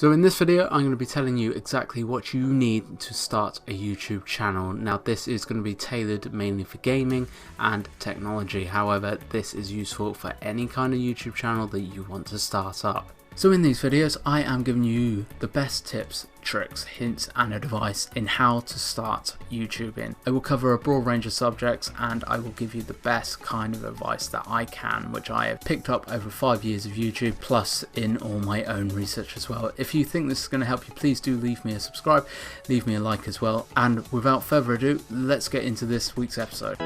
So in this video I'm going to be telling you exactly what you need to start a YouTube channel. Now this is going to be tailored mainly for gaming and technology, however this is useful for any kind of YouTube channel that you want to start up. So in these videos I am giving you the best tips, tricks, hints and advice in how to start YouTubing. I will cover a broad range of subjects and I will give you the best kind of advice that I can, which I have picked up over 5 years of YouTube plus in all my own research as well. If you think this is going to help you, please do leave me a subscribe, leave me a like as well, and without further ado, let's get into this week's episode.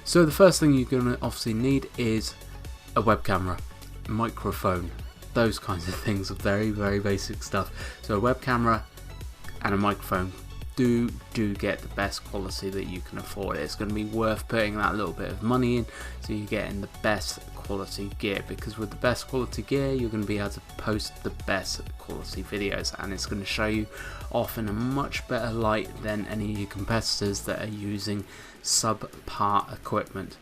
So the first thing you're going to obviously need is a web camera, microphone, those kinds of things, are very basic stuff. So a web camera and a microphone, do get the best quality that you can afford. It's going to be worth putting that little bit of money in so you're getting the best quality gear, because with the best quality gear you're going to be able to post the best quality videos and it's going to show you off in a much better light than any of your competitors that are using subpar equipment.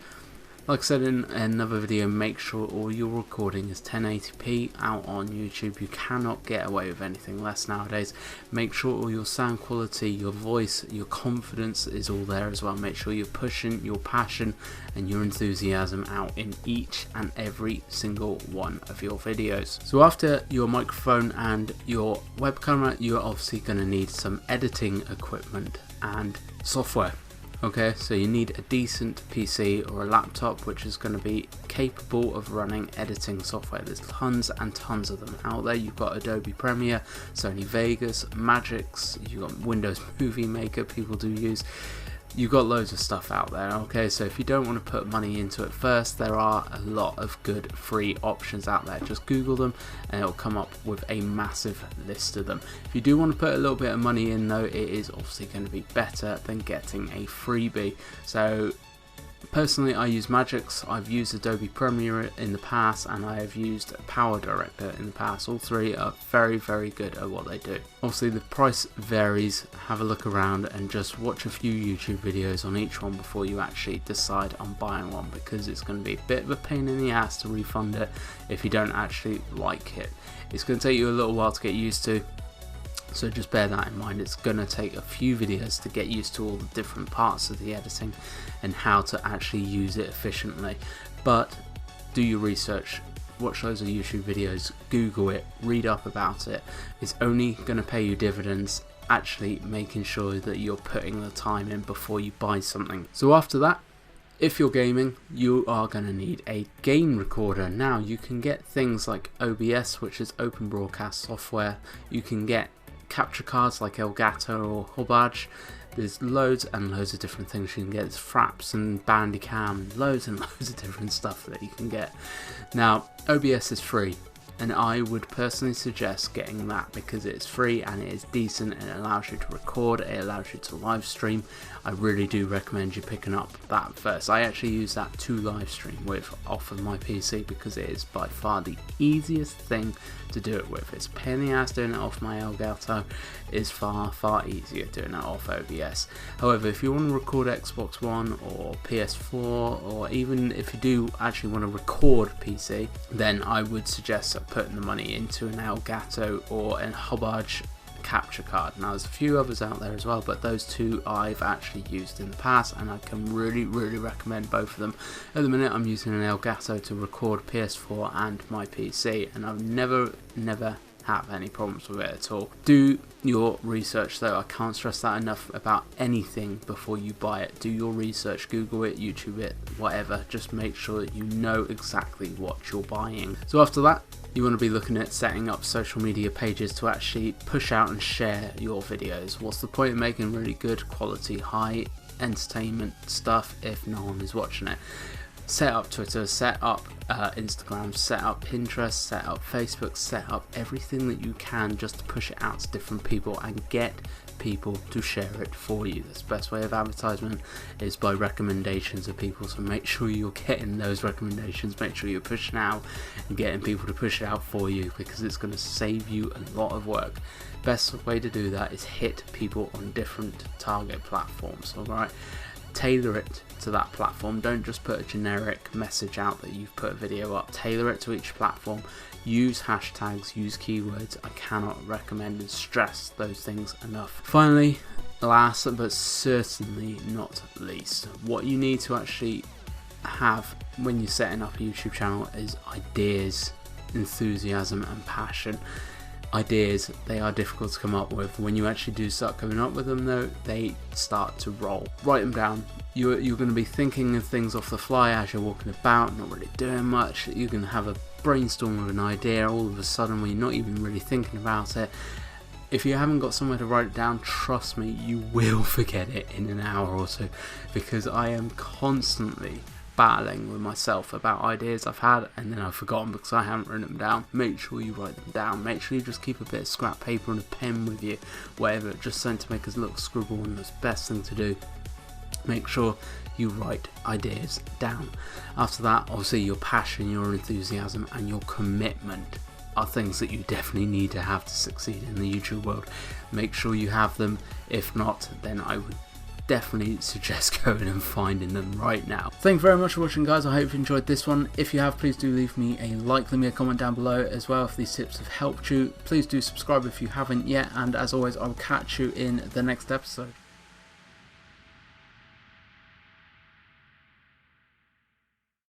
Like I said in another video, make sure all your recording is 1080p out on YouTube. You cannot get away with anything less nowadays. Make sure all your sound quality, your voice, your confidence is all there as well. Make sure you're pushing your passion and your enthusiasm out in each and every single one of your videos. So after your microphone and your web camera, you're obviously going to need some editing equipment and software. Okay, so you need a decent PC or a laptop which is going to be capable of running editing software. There's tons and tons of them out there. You've got Adobe Premiere, Sony Vegas, Magix, you've got Windows Movie Maker people do use. You've got loads of stuff out there, okay? So if you don't want to put money into it first, there are a lot of good free options out there. Just Google them and it'll come up with a massive list of them. If you do want to put a little bit of money in though, it is obviously going to be better than getting a freebie. So personally I use Magix, I've used Adobe Premiere in the past, and I have used Power Director in the past. All three are very good at what they do. Obviously the price varies. Have a look around and just watch a few YouTube videos on each one before you actually decide on buying one, because it's going to be a bit of a pain in the ass to refund it if you don't actually like it. It's going to take you a little while to get used to. So just bear that in mind. It's going to take a few videos to get used to all the different parts of the editing and how to actually use it efficiently. But do your research, watch loads of YouTube videos, Google it, read up about it. It's only going to pay you dividends actually making sure that you're putting the time in before you buy something. So after that, if you're gaming, you are going to need a game recorder. Now you can get things like OBS, which is open broadcast software. You can get capture cards like Elgato or Hobaj. There's loads and loads of different things you can get. There's Fraps and Bandicam, loads and loads of different stuff that you can get. Now OBS is free and I would personally suggest getting that because it's free and it is decent and it allows you to record, it allows you to live stream. I really do recommend you picking up that first. I actually use that to live stream with off of my PC because it is by far the easiest thing to do it with. It's a pain in the ass doing it off my Elgato. It's far easier doing it off OBS. However, if you want to record Xbox One or PS4, or even if you do actually want to record PC, then I would suggest putting the money into an Elgato or a Hobaj capture card. Now there's a few others out there as well, but those two I've actually used in the past and I can really recommend both of them. At the minute I'm using an Elgato to record PS4 and my PC, and I've never have any problems with it at all. Do your research though, I can't stress that enough about anything before you buy it. Do your research, Google it, YouTube it, whatever, just make sure that you know exactly what you're buying. So after that, you want to be looking at setting up social media pages to actually push out and share your videos. What's the point of making really good quality, high entertainment stuff if no one is watching it? Set up Twitter, set up Instagram, set up Pinterest, set up Facebook, set up everything that you can just to push it out to different people and get people to share it for you. The best way of advertisement is by recommendations of people, so make sure you're getting those recommendations, make sure you're pushing out and getting people to push it out for you, because it's going to save you a lot of work. Best way to do that is hit people on different target platforms. Alright, tailor it to that platform. Don't just put a generic message out that you've put a video up. Tailor it to each platform. Use hashtags, use keywords. I cannot recommend and stress those things enough. Finally, last but certainly not least, what you need to actually have when you're setting up a YouTube channel is ideas, enthusiasm and passion. Ideas, they are difficult to come up with. When you actually do start coming up with them though, they start to roll. Write them down. You're going to be thinking of things off the fly as you're walking about, not really doing much. You're going to have a brainstorm of an idea all of a sudden when you're not even really thinking about it. If you haven't got somewhere to write it down, trust me, you will forget it in an hour or so, because I am constantly battling with myself about ideas I've had and then I've forgotten because I haven't written them down. Make sure you write them down. Make sure you just keep a bit of scrap paper and a pen with you, whatever, just something to make us look scribble, and that's the best thing to do. Make sure you write ideas down. After that, obviously your passion, your enthusiasm and your commitment are things that you definitely need to have to succeed in the YouTube world. Make sure you have them. If not, then I would definitely suggest going and finding them right now. Thank you very much for watching, guys. I hope you enjoyed this one. If you have, please do leave me a like, leave me a comment down below as well if these tips have helped you. Please do subscribe if you haven't yet, and as always, I'll catch you in the next episode.